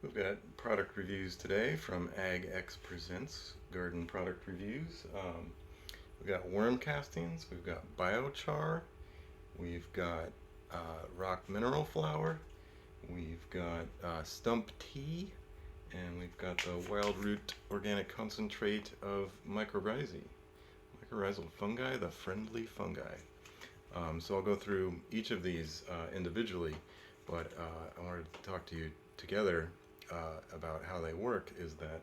We've got product reviews today from AgX Presents Garden Product Reviews. We've got worm castings, we've got biochar, we've got rock mineral flour, we've got stump tea, and we've got the wild root organic concentrate of mycorrhizae. Mycorrhizal fungi, the friendly fungi. So I'll go through each of these individually, but I wanted to talk to you together about how they work. Is that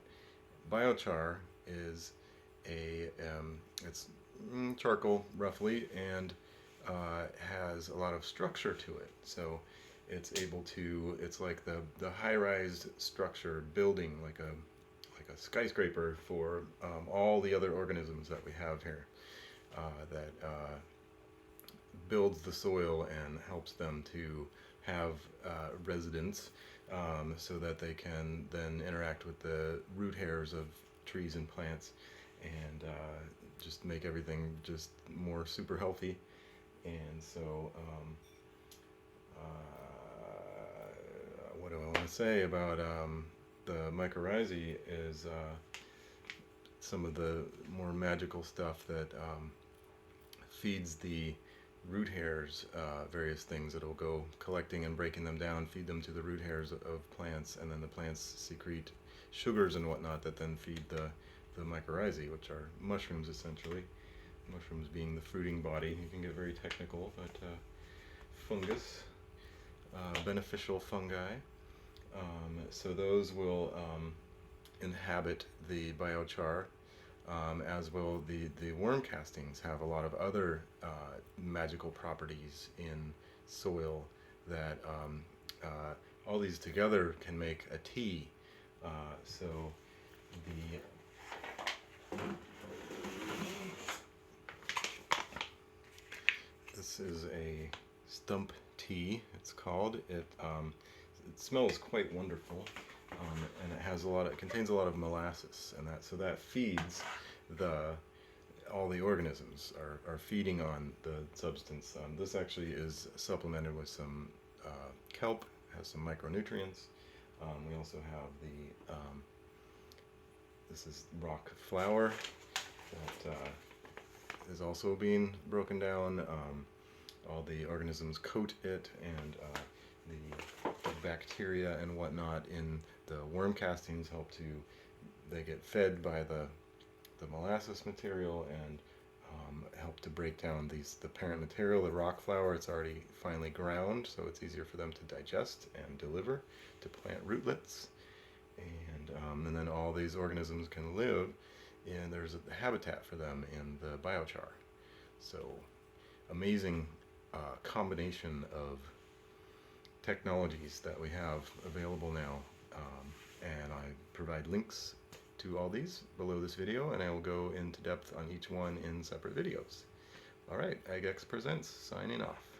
biochar is it's charcoal roughly, and has a lot of structure to it. So it's like the high-rise structure building, like a skyscraper for all the other organisms that we have here, that builds the soil and helps them to have residence, so that they can then interact with the root hairs of trees and plants, and just make everything just more super healthy. And so what do I want to say about the mycorrhizae is some of the more magical stuff that feeds the root hairs, various things that'll go collecting and breaking them down, feed them to the root hairs of plants, and then the plants secrete sugars and whatnot that then feed the mycorrhizae, which are mushrooms essentially. Mushrooms being the fruiting body. You can get very technical, but fungus, beneficial fungi. So those will inhabit the biochar, as will the worm castings. Have a lot of other magical properties in soil that all these together can make a tea. So this is a stump tea, it's called. It smells quite wonderful, and it contains a lot of molasses, and that feeds all the organisms are feeding on the substance. This actually is supplemented with some kelp, has some micronutrients. We also have this is rock flour that is also being broken down. All the organisms coat it, and the bacteria and whatnot in the worm castings they get fed by the molasses material, and help to break down the parent material, the rock flour. It's already finely ground, so it's easier for them to digest and deliver to plant rootlets. And then all these organisms can live, and there's a habitat for them in the biochar. So amazing combination of technologies that we have available now, and I provide links to all these below this video, and I will go into depth on each one in separate videos. Alright, AgX Presents, signing off.